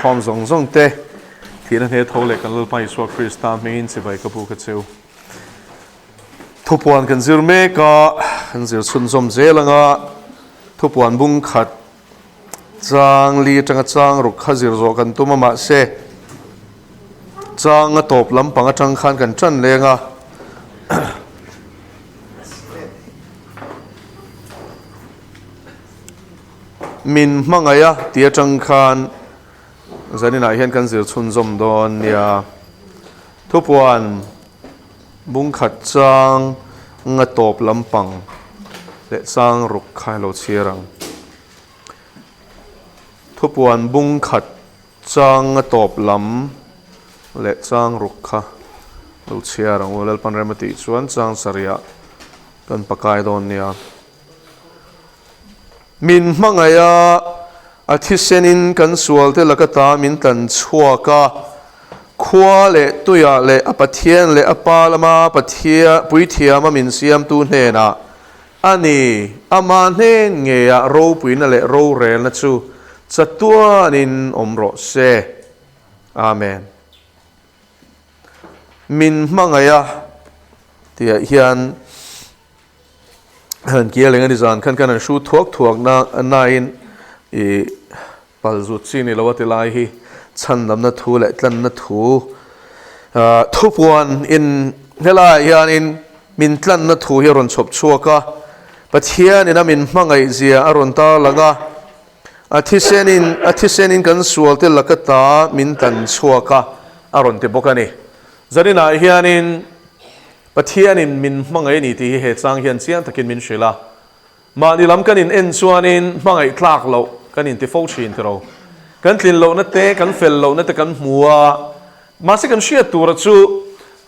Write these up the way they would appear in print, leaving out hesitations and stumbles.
khom zong zong te thì nên hệ thâu lệ kan lal pai Isua Krista main se bai kapu ka cheu thupuan kan zir me ka kan zir sun zom zelanga thupuan bung khat chang li tanga chang ruk khazir zo kan tuma ma se chang a top lampang a tang khan kan tran lenga min mangaya tia tang khan zanina hian kan zir chun zom don nia thupuan bung khat chang nga top lampang le chang ruk khai lo chirang thupuan bung khat chang nga top lam le chang ruk kha lo chirang ulal pan remati chuan chang saria kan pakai don nia min mangaya athisenin kan sual te lakata min tan chuaka khwa le tuya le apathian le apalama pathia puithia ma min siam tu hne na ani ama hne nge ya ro puina le ro rel na chu chatuanin omro se amen min mangaya tia hian han kia lenga dizan kan kan shu thuak na nain e palzu chini lawati lai hi chandam na thu le tlan na thu thupuan in hela hian in min tlan na thu hi ron chop chuaka pathian in amin mangai zia aron ta langa athisenin kan sual te lakata min tan chuaka aron te bokani zarina hian in pathian in min mangai ni ti he chang hian chiang takin min shila mani lam kanin en chuanin mangai tlak lo kanin ti fo thin tro kan tlin lo na te kan fel lo na te kan hmuwa ma se kan shia tur chu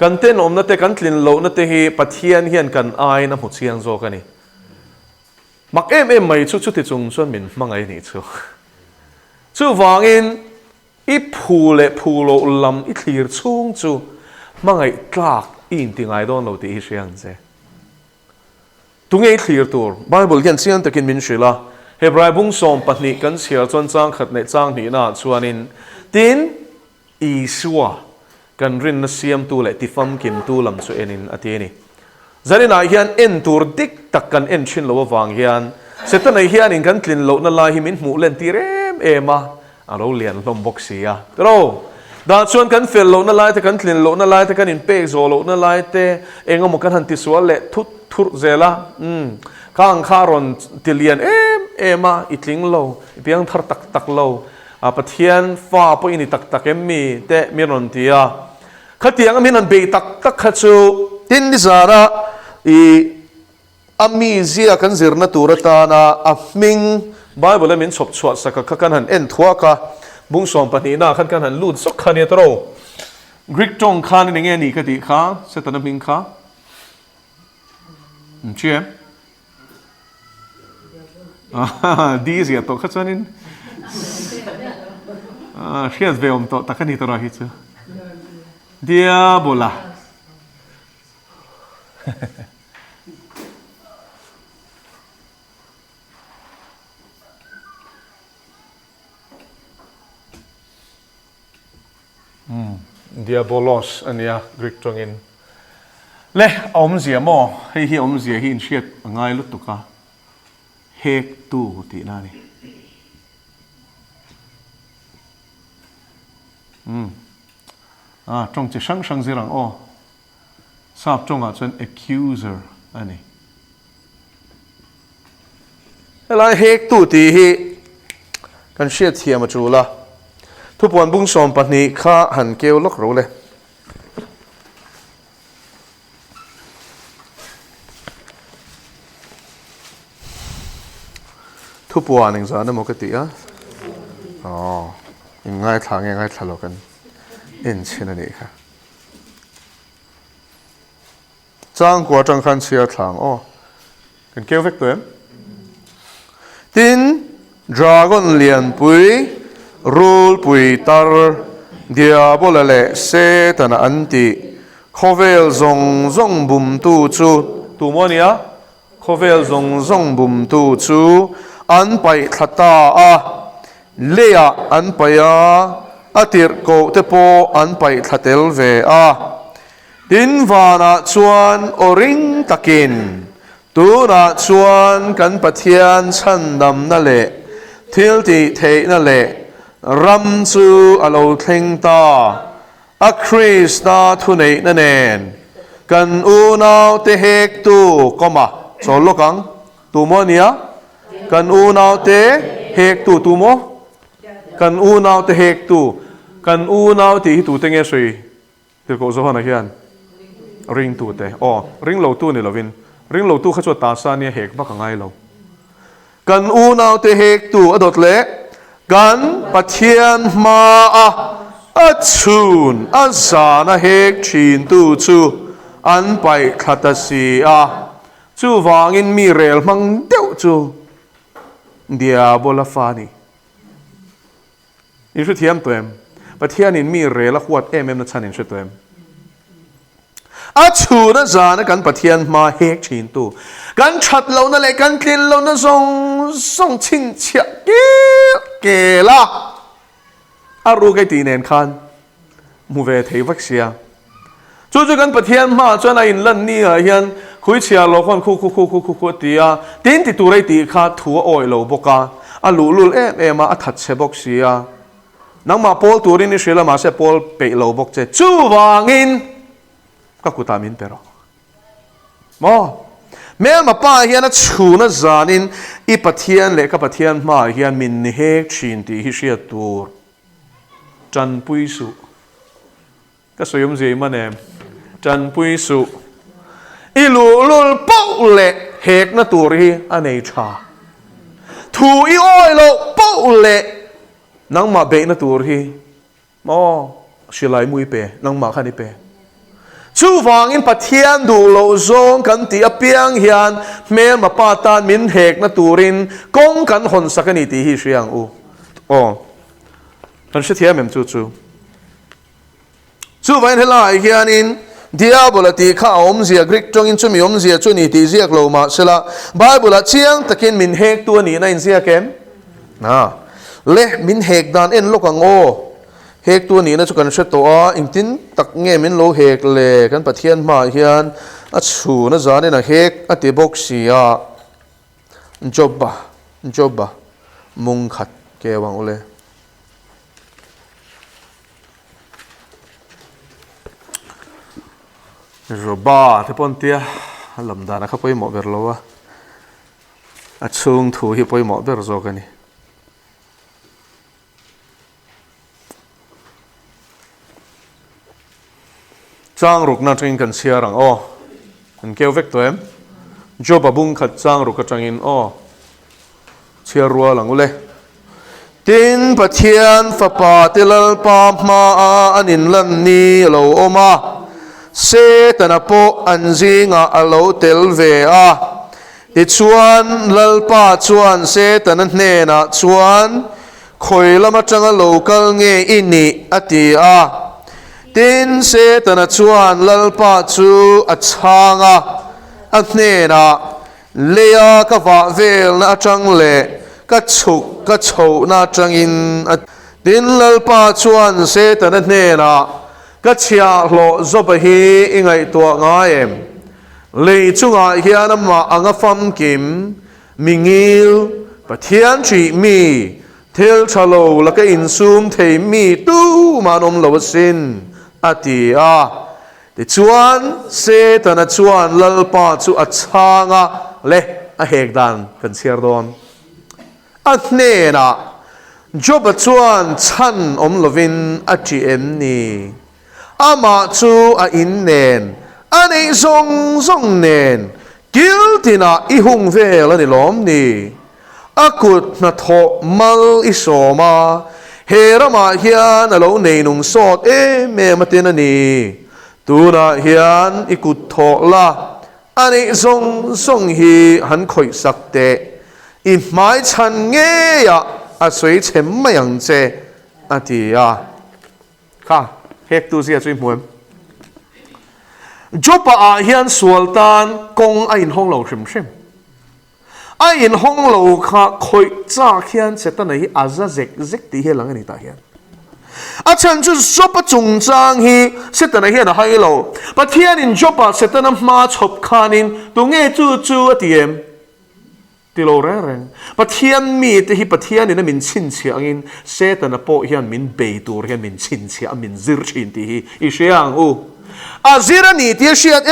kan ten om na te kan tlin lo na te hi pathian hian kan ai na mu chiang zo kani mak em mai chu ti chung chuan min mangai ni chu wangin i phu lo lam i thlir chung chu mangai tlak in ti ngai don lo ti hi siang che tungei clear tur bible hian chiang takin min shila hebrai bung som pahnih kan sial chuan chang khat nei chang ni na chuanin tin isua kan rin na siam tu le tifam kim tu lam chu enin atini zarina hian en tur dik tak kan en thin lo wang hian setan nei hian in kan tlin lo na lai hi min hmu len ti rem ema alo lian hlom bok sia ro da chuan kan fel lo na lai te kan tlin lo na lai te kan in pek zo lo na lai te engamo kan han ti sual le thut thur zela kang kharon tilian ema itling lo piang thar tak lo apathian fa po ini tak emmi te miron tia khatiang amin an be tak khachu tin dizara I ami zia kan zirna turata na afming bible min chop chhuat saka khakan han en thuaka bung som pani na khan kan han lut sok khania tro greek tong khan ni nge ni ka ti kha setana ming kha chem di zia to khachanin shias veom to takani to rahi chu diabola diabolos ania Greek tongin le om zia mo hi om zia hi in shiat ngai lut tuka hek tu ti na ni trong che sang zirang o sap trong a chen accuser ani la hek tu ti hi kan shiat thiam chu la thupuan bung som pahnih kha han keu lok ro le thupuan eng zana mo ka ti a ngai thalo kan en chena ni kha chang kwa chang khan chia thlang kan keu vek tuem tin dragon lian pui rule pui tar diabola le setan anti khovel zong bum tu chu tu monia khovel zong bum tu chu an pai thata a lea an paya atir ko te po an pai thatel ve a tin vana chuan oring takin tu na chuan kan pathian chan dam na le thil ti thei na le ram chu alo thleng ta a Krista thu nei na nen kan u nau te hek tu koma chol lokang tu mo nia kan u nau te hek tu mo kan u nau te hek tu kan u nau ti tu te nge sui til ko zo hana hian ring tu te ring lo tu ni lovin ring lo tu kha chu ta sa ni hek ba ka ngai lo kan u nau te hek tu adot le kan pathian ma a chun a zana hek chin tu chu an pai khata si a chu wangin mi rel mang deuh chu diabola fani in shu thiam toem pathian in mi rel a huat em na chanin shu toem a chun a zana kan pathian ma hek chin tu kan chat lo na le kan tlin lo na song chin chia ke la a ru kai ti nen khan mu ve thei vak sia chu kan pathian ma chuan a in lan ni a hian khui chia lo khon khu tia tin ti tu rei ti kha thu oi lo boka a lu lul em a that che bok sia nang ma pol turin ni shela ma se pol pe lo bok che chu wangin ka kutamin pero mo mel ma pa hian a chuna zanin I pathian le ka pathian ma hian min ni hek chin ti hi sia tur chan pui su ka soyum je manem chan pui su I lu lul pau le hek na tur hi anei tha thu I oi lo pau le nang ma be na tur hi mo silai mui pe nang ma khani pe chu wangin pathian du lo zong kan ti apiang hian mel ma pa tan min hek na turin kong kan hon sakani ti hi siang u kan se thiam em chu vain helai hianin diabola ti kha om zia grik tong in chumi om zia chu ni ti ziak lo ma sela bible a chiang takin min hek tu ni na in zia kem na le min hek dan en lokang hek tu ni na chu kan se to a in tin tak nge min lo hek le kan pathian ma hian a chu na zan na hek a ti bok sia joba mung khat ke wang ule roba te pon tia lam da na kha poi mo ber lo wa a chung thu hi poi mo ber zo ka ni chang ruk na tring kan sia rang kan keu vek to em job abung khat chang ruk ka tangin chia ruwa lang ule tin pathian fa pa tilal pa ma anin lan ni lo oma se tanapo anjinga alo tel ve a ti chuan lalpa chuan se tanan hne na chuan khoi lama changa local nge ini ati a tin se tana chuan lalpa chu achanga a hne na leya ka va vel na chang le ka chuk ka chho na changin tin lalpa chuan se tana hne na ka chia lo zoba hi ingai to nga em le chunga hian ma anga fam kim mingil pathian chi mi thel chalo la ka insum thei mi tu manom lo sin atia ti chuan se tana chuan lalpa chu achanga le a hek dan kan siar don a hne na job chuan chan om lovin a chi em ni ama chu a in nen anei zong nen kiltina I hung vel ani lom ni akut na tho mal I soma herama hian alo nei nung sot me matin ani tuna hian ikut tho la anei zong hi han khoi sakte I mai chan nge ya a sui chem mayang che atia kha hek tu sia chui muam jopa a hian sualtan kong a in hong lo hrim ai in hong lo kha khoi cha khian setan hi aza zek ti he lang ani ta hian a chan chu sopa chung chang hi setan hian a hai lo pathian in jopa setan ma chop khanin tu nge chu atiem ti lo reng pathian mi te hi pathian in min chin chiangin setan a po hian min be tur hian min chin chia min zir chin ti hi i siang u azira ni tia shiat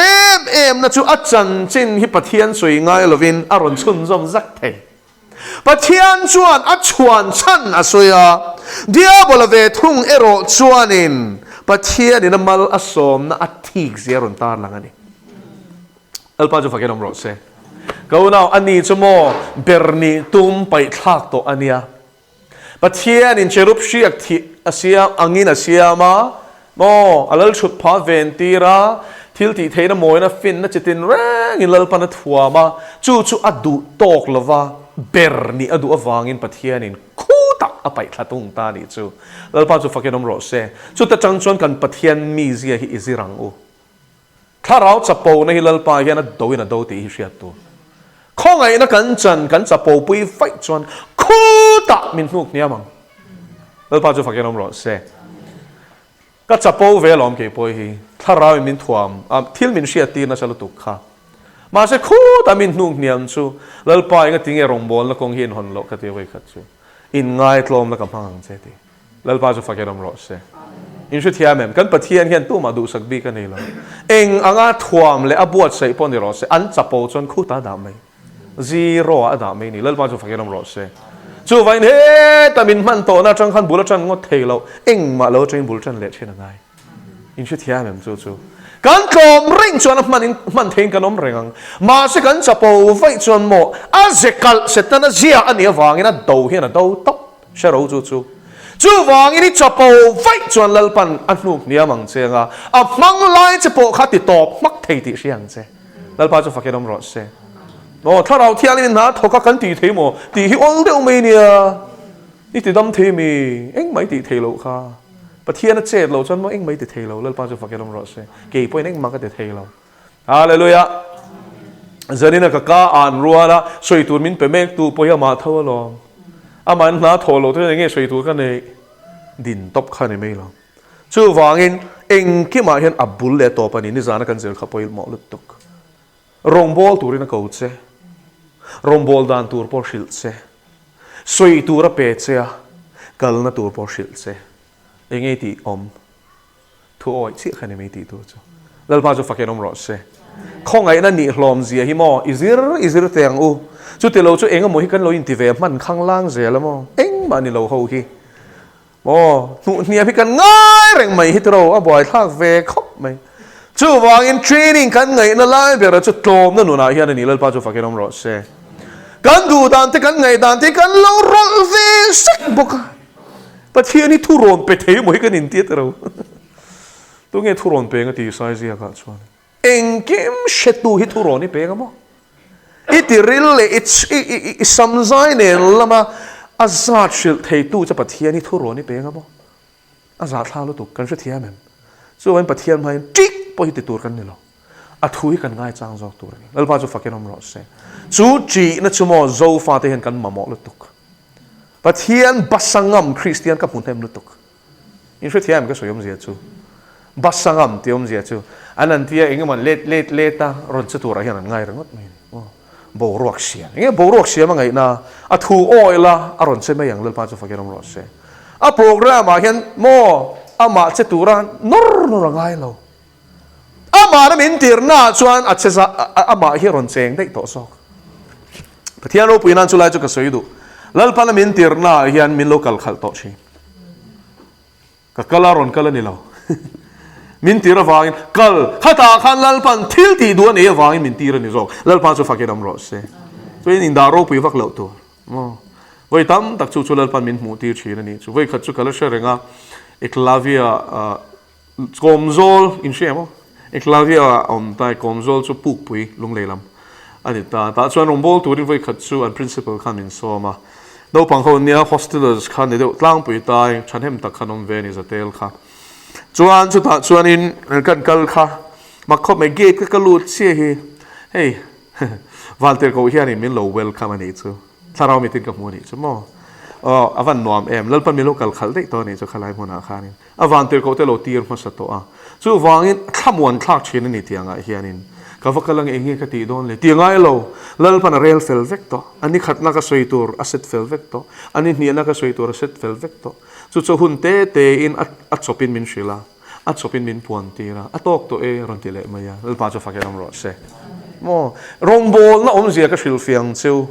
em na chu achan chin hi pathian soi ngai lovin aron chun zom zak the pathian chuan a chuan chan a soya diabol ve thung ero chuanin pathian in amal asom na athik zeron tar langani alpa ju fakenom ro se go now ani chumo berni tum pai thak to ania pathian in cherup shi akthi asia angin asiama mo alal chut pha ventira thil ti theina moina fin na chitin rang in lalpa na thuama chu adu tok lova berni adu awangin pathianin khutak apai thlatung ta ni chu lalpa chu fakenom ro se chu ta changchon kan pathian mi zia hi izirang u tharau chapo na hi lalpa hian a doina do ti hi hriat tu khongai na kan chapo pui fai chuan khutak min hnuk niamang lalpa chu fakenom ro se ka chapo ve lom ke poi hi tharau min thuam thil min hriat ti na chalu tu kha ma se khu ta min hnung niam chu lalpa nga tinge rongbol na kong hin hon lo ka te wei khat chu in ngai tlom na kam hang che ti lalpa chu fakenom ro se in shu thiamem kan pathian hian tu ma du sak bi ka nei lo eng anga thuam le abuat sei pon ni ro se an chapo chon khu ta da mai zero a da mai ni lalpa chu fakenom ro se chu vain he ta min man to na chang khan bula chan ngot thei lo eng ma lo train bul chan le chen ngai in shu thiamem chu kan klom ring chuan man theng kanom rengang ma se kan chapo vai chuan mo a zekal setana zia ani awangin a do hian a do top sharo chu wangin i chapo vai chuan lalpan a hnuk niamang chenga a mang lai chapo khati top mak thei ti siang che lalpa chu fakenom ro se no tharau thialin na thoka kan ti thei mo ti hi ol deu me nia ni ti dam thei mi eng mai ti thei lo kha pathian a chet lo chon mo eng mai ti thei lo lalpa chu fakenom ro se ke point eng ma ka ti thei lo hallelujah zanina ka an ruala soi tur min pe mek tu poya ma thaw lo aman na tholo te nge soi tur ka nei din top kha ne me lo chu wangin eng ki ma hian abul le to pani ni zana kan zel kha poil mo lut tuk rongbol turina ko che rombol dan tur por shil che soi tur a pe che kal na tur por shil che enge ti om thu oi chi khane me ti tu chu lalpa chu fakenom ro se khongai na ni hlom zia hi mo izir teng u chu te lo chu enga mo hi kan lo in ti ve man khang lang ze la mo eng ma ni lo ho hi mo nu nia hi kan ngai reng mai hi tro a boy thak ve khop mai chu wang in training kan ngai na lai be ra chu tlom na nu na hian ni lalpa chu fakenom ro se kan du dan te kan ngai dan te kan lo rol ve sek boka pathian ni thu ron pe thei mo hi kan in ti tro tu nge thu ron pe nga ti sai zia ka chuan eng kim shetu hi thu ron ni pe nga mo it really it's some sign lama azat shil thei tu cha pathian ni thu ron ni pe nga mo azat thla lu tu kan sha thiam em so wen pathian mai tik po hi ti tur kan ni lo a thu hi kan ngai chang jok tur lalpa chu fakenom ro se chu chi na chu mo zo fa te hen kan ma mo lu tuk pathian basangam christian ka phun them lu tuk in sha thiam ka soyom zia chu basangam tiom zia chu anan tia engman let ta ron chu tur a hian ngai rangot mai bo ruak sia nge bo ruak sia ma ngai na a thu oila aron che mai yang lalpa chu fakenom ro se a program a hian mo ama che turan nor ngai lo ama na min tir na chuan a che ama hi ron cheng dei to sok pathian ro puinan chu lai chu ka soidu lalpa na min tir na hian min local khal to chi ka kalaron kala ni lo min tira wangin kal khata khan lalpan thil ti duan e wangin min tira ni zo lalpan chu fakedam ro se so in da ro pui vak lo to mo voi tam tak chu lalpan min mu tir china ni chu voi khat chu kala sherenga eklavia komzol in shemo eklavia om tai komzol chu puk pui lung leilam ani ta chuan rombol turin voi khat chu an principal khan in so ma no pang ho nia hostelers khan de tlang pui tai thanem tak khanom ve ni zatel kha chuan chu ta chuan in kan kal kha ma khop me gate ka lut che hi hey van tir ko hian in min lo welcome ani chu tharau mi tin ka mu ni chu mo avan nuam em lalpan mi local khal dei to ni chu khalai huna khanin avan tir ko te lo tir ma sa to a chu wangin thamon thak thin ni tianga hianin ka vakalang engi ka ti don le tianga lo lalpan rel fel vector ani khatna ka soitur asset fel vector ani hniana ka soitur asset fel vector chu hun te in at chopin min shila at chopin min puan tira atok to e ron ti le maya lalpa chu fakeram ro se mo rongbol na zia ka shil fiang chu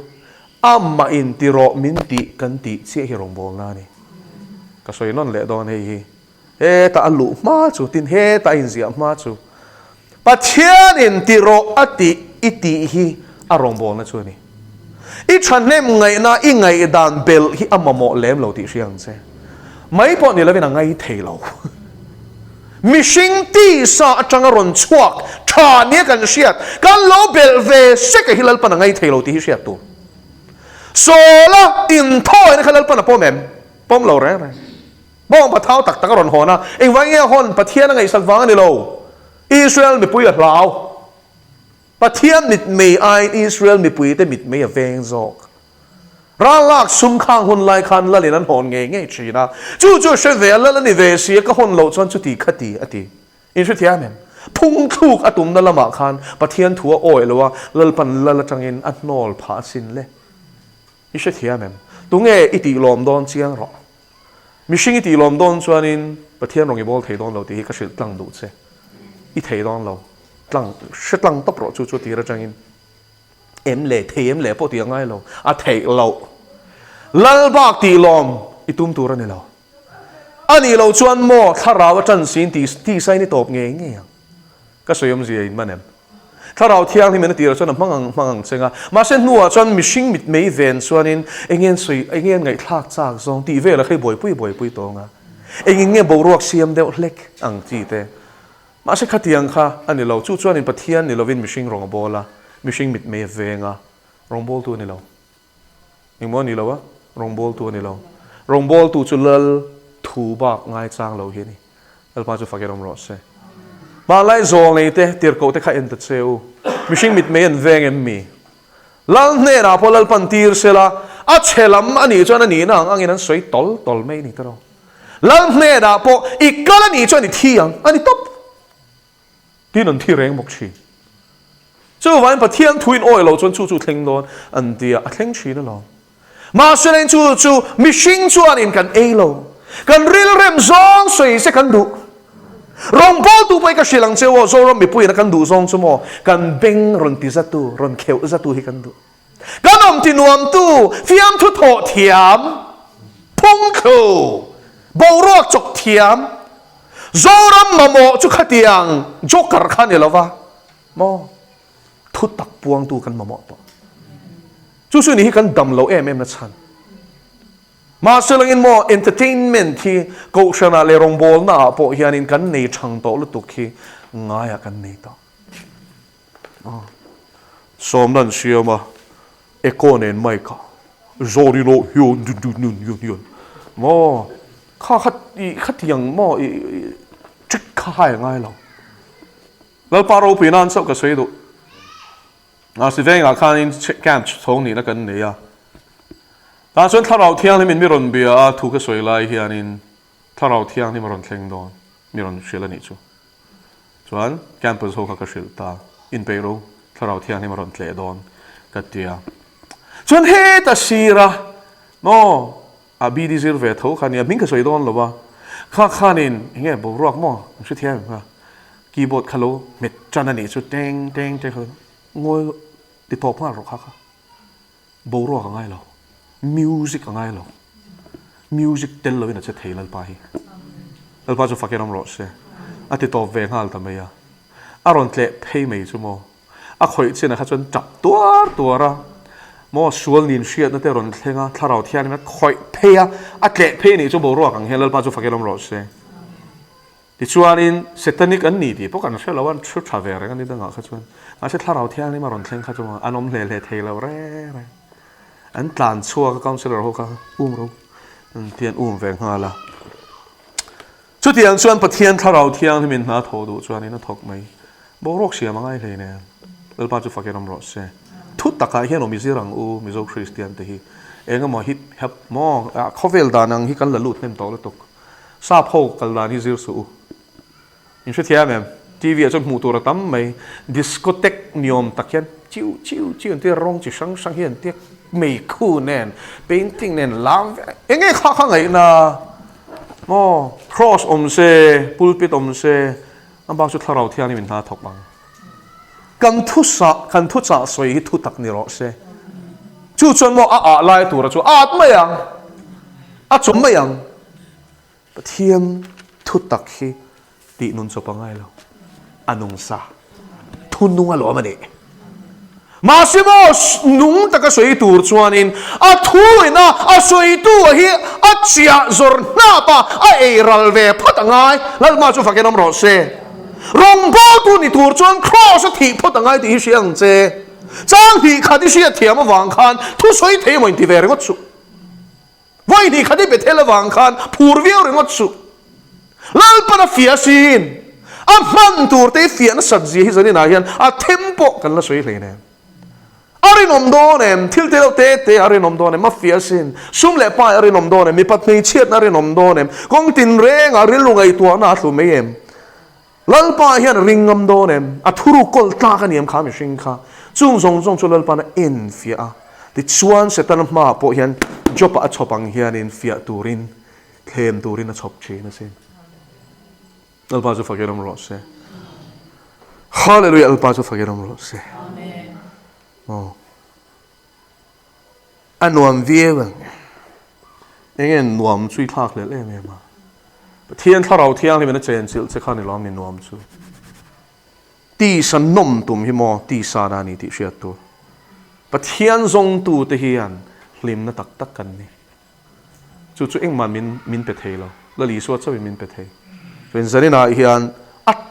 amma in tiro min ti kan ti che hi rongbol na ni ka soi non le don hei he ta alu ma chu tin he ta in zia ma chu pathian in tiro ati iti hi a rongbol na chu ni i thanem ngai na i ngai dan bel hi amamo lem lo ti siang che mai po ni lavina ngai thei lo mishing ti sa atanga ron chuak tha ne kan siat kan lo bel ve se ka hilal pan ngai thei lo ti hi siat tu so la in thoi na khalal pan po mem pom lo re re bong pa thau tak tak ron hona eng wang ye hon pathian ngai sak wang ni lo Israel mi pui a lao pathian mit me ai Israel mi pui te mit me a veng zok ra lak sum khang hun lai khan la linan hon nge nge china chu she ve la ni ve si ka hon lo chon chu ti khati ati in shu thia mem phung thuk atum na lama khan pathian thua oi lowa lal pan la tangin at nol pha sin le i she thia mem tunge iti lom don chiang ro mishing iti lom don chuanin pathian rongi bol thei don lo ti ka shil tlang du che i thei don lo tlang shetlang top ro chu ti ra changin em le thei em le po ti ngai lo a thei lo lal bak ti lom itum tur ani lo ani lo chuan mo tharaw chan sin ti sai ni top nge nge ka soyom zia in manem tharaw thiang ni men ti ra chuan mangang chenga ma sen nuwa chuan mishing mit mei ven chuanin engen ngai thak chak zong ti ve la khei boi pui tonga engin bo ruak siam deuh hlek ang ti te ma se khatiang kha ani lo chu chuan in pathian ni lovin mishing rong bola mishing mit me venga rongbol tu ni lo ingmo ni lo wa rongbol tu ni lo rongbol tu chu lal thu bak ngai chang lo hi ni alpa chu fakerom ro se ba lai zol nei te tir ko te kha en ta cheu mishing mit me en veng em mi lal ne ra polal pan tir sela a chelam ani chuan ani na angin an soi tol mai ni taro lal ne ra po ikala ni chuan ni thiang ani top tin an thi reng mok chi chu van pathian thuin oi lo chon chu thleng don an dia a thleng chi na lo ma selen chu mishing chuan in kan e lo kan ril rem zong soi se kan du rong bol tu pai ka shilang chewo zo rom mi pui na kan du zong chumo kan beng ron ti za tu ron kheu za tu hi kan du kan om ti nuam tu fiam thu tho thiam phung khu bo rok chok thiam zo ram mamo chu khatiang joker khan elova mo thu tak puang tu kan mamo to chu su ni hi kan dam lo em na chan ma selang in mo entertainment thi ko shana le rong bol na po hianin kan nei chang to lu tu khi ngaya kan nei to som nan siama ekonen mai ka zori lo hyun yun mo khát yang mo chik khai ngai lo lal paro pinan sok ka sei do a si veng a khanin camp thong ni na kan nei a ta chuan tharau thiang ni min miron bia a thu ka soi lai hianin tharau thiang ni maron thleng don miron shela ni chu chuan campus ho ka shil ta in peiro tharau thiang ni maron tle don ka tia chuan he ta sira mo a bi di zir ve tho khania ming ka soi don lo ba khanin nge bo ruak mo chu thiam ha keyboard khalo met chana ni chu teng te kho ngoi ti top ma ro kha bo ruak ngai lo music ngai lo music tel lo ina che theilal pa hi alpa chu fakeram ro se ati to ve ngal ta meya aron tle phei mei chu mo a khoi chena kha chon chap tua mo sual nin shiat na te ron thlenga tharau thian na khoi pheya atle phe ni chu bo ro kang helal pa chu fakelom ro se ti chuanin satanic an ni ti pokan shelawan chu thaver ang ni danga kha chuan a se tharau thian ni ma ron thleng kha chu anom hle theilo re an tlan chua ka counselor ho ka ro an tian veng hala chu tiang chuan pathian tharau thiang min na tho du chuan in a thok mai bo rok sia mangai hle ne lal pa chu fakelom ro se ทุตตะกายเฮียนมิซิรังมิโซคริสเตียนเตฮีเองก็มาฮิตฮับมอเขาเวลดานังฮิกันละลุดเต็มโตแล้วตกซาโพกันลานิซิลสูยิ่งช่วยเทียมทีวีจนหมู่ตัวตั้มไม่ดิสโกเทกนิยมตะเคียนจิ้วที่ร้องจิช่างเฮียนเตียไม่คู่แน่นเป็นติ้งแน่นล้างเองไงข้างไงนะมอครอสเซปูลปิดเซอันบางสุดเราเที่ยนี่มันหาทกบังกันทุสะสวยทุตักนิโรเซจู่จนมอไล่ตัวเราจู่ไม่ยังจมไม่ยังเทียมทุตักฮีตีนุนสปังไงเราอนุสาทุนนุ่งอะไรมาเนี่ยมาสิโมนุ่งตะกะสวยตัวชวนินทุยนะสวยตัวฮีเจียจรนาปะเอรัลเวพัดไงแล้วมาจู่ฝักกันน้ำรอเซรงบ่ตัวนี่ตัวชวนครอสที่พัดไงที่เสียงเจจังที่ขัดที่เสียเทียมวางคันทุสวยเทียมอินทิเวริงวัตสุไว้ที่ขัดที่เบเทลวางคันผูรเวียริงวัตสุแล้วปนฟิอาซินมันตัวเตฟิอานะสัจจีฮิจารินาฮิอันเทมโปกันละสวยเลยเนี่ยอารินอมโดเนมทิลเตลเตอารินอมโดเนมมาฟิอาซินซุ่มเล่ป้ายอารินอมโดเนมมีปัตนิเชียดอารินอมโดเนมกงตินเร่งอาริลุงไอตัวน่าสุเมยมลัลป้ายฮิอันริงอมโดเนมทุรุกอลตากันยมขามิชิงขาจุงจุลัลป้านะอินฟิอาติชวนเสตันมาปอฮิอันจบอัชบังฮิอันอินฟิอาตูรินเคมตูรินอัชบชีนะสิอัลปาจูฟักเกอร์มรอเซ่ฮาเลลูยาอัลปาจูฟักเกอร์มรอเซ่อันนวมเวียงเองนวมช่วยทักเลยไหมมาเทียนถ้าเราเที่ยงที่มันจะเจนสิลจะข้าในล้อมในนวมชูตีสันนมตุ่มหิมอตีสาดานีตีเชียตัวปะเทียนทรงตัวเทียนลิมน่ะตักกันนี่จู่เองมันมินเปเทเราแล้วลีสวดจะเป็นมินเปเทเป็นสันนิษฐานเฮียน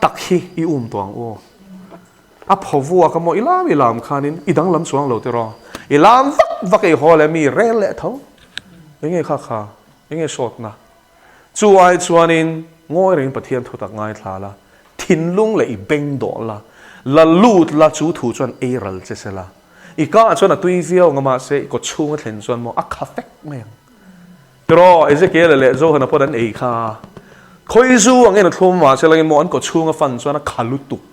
ตักฮีอีตัวงโอพอวัวก็มออิลามขานินอีดังลำสวงเราเตรออิลามวักไอฮอลมีเรลเละเท่ายังไงข้ายังไงสดนะจู่ไอชวนินง่อยเรื่องปะเทียนทุตักง่ายทลาละทินลุงเลยอีเบงโดละละลูดละจู่ถูจวนเอรัลเจสละอีกก็ชวนตุยเฟียวงมาเสก็ชูงเห็นชวนมอคาเฟกแมงตรอเอเจเกลเลยโจหันพอดันเอค่าคอยจูอังเงินทุ่มมาเชลังมอนก็ชูงฟันชวนขาลุตุก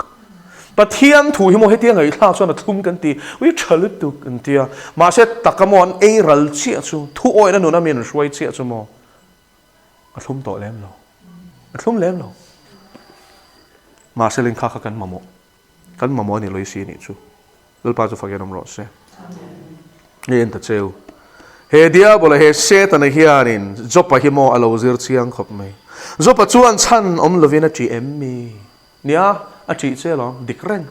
ปะเทียนถูหิมอให้เทียงไอ้ท่าชวนทุ่มกันตีวิชลุตุกกันตีมาเสตักมอนเอรัลเชียจูทุโอยนั่นหนูน่ามีนช่วยเชียจูมอทุ่มโตเล่มเราทุ่มเล่มเรามาเสลิงข้ากันมาโมนี่ลอยซีนี่จูลปาจูฟักยันรอเซ่เนี่ยอินเตเจลเฮเดียบเลยเฮเซตันเฮียนินจบไปหิมออลาวซิร์เชียงขบไม่จบปัจจุบันฉันลวินาจีเอ็มมีเนี่ยจีเจลดิกเร่ง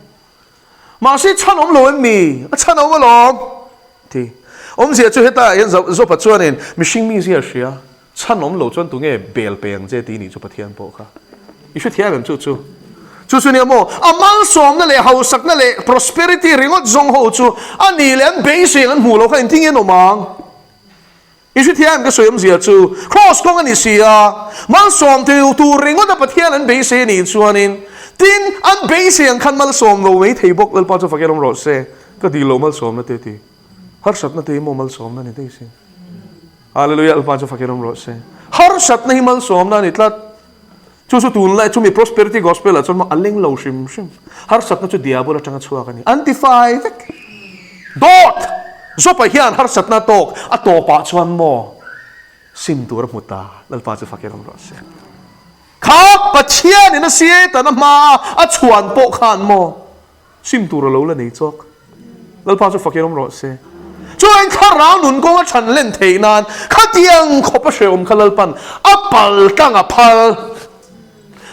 มาสิฉันลวินมีฉันลองที่เสียจุดเหตุยันจบปัจจุบันนี่มิชิงมีเสียเสียฉันลจนตัวเงี้ยเบลเปียงเจตีนี่จบปะเทียนโปค่ะอีชุดเทียนแบบจู่เนี่ยโมมันสมนั่นแหละเฮาสักนั่นแหละ prosperity เรื่องจงหูจู่อันนี้แหละเบสิกอันหูเราแค่ทิ้งเงินออกมาอีชุดเทียนก็สวยเสียจู่ cross ก็อันนี้เสียมันสมที่ตัวเรื่องว่าปะเทียนอันเบสิกนี่จู่นี่ทินอันเบสิกอันขันมันสมเราไม่ที่บอกเราพอจะฟังกันรอเซ่ก็ดีเรามันสมนั่นเองฮาร์ชัดนั่นเองโมมันสมนั่นเองสิฮาเลลูยาอัลปาจูฟักเกอร์มรอเซ่ฮาร์ชัดนี่มันสมนั่นนี่ละจู่ตูนไล่จู่มี prosperity gospel ละจู่มาอัลลิงเลวชิมฮาร์ชัดนั่นจู่ดิอาบุระจังชัวกันนี่อันติฟายเวกดอทจบไปเฮียนฮาร์ชัดนั่นโตกอัตโตปะชวนโมซิมตัวรมุตตาอัลปาจูฟักเกอร์มรอเซ่ข้าปะเชียนี่นะเสียแต่น้ำมาอัชวนโปขันโมซิมตัวเราละนี่จอกอัลปาจูฟักเกอร์มรอเซ่ช่วยข้าเราหนุนก็ว่าฉันเล่นเทนานข้าเตียงขบเชื่อมข้าลปันอัปปัลกังอัปปัล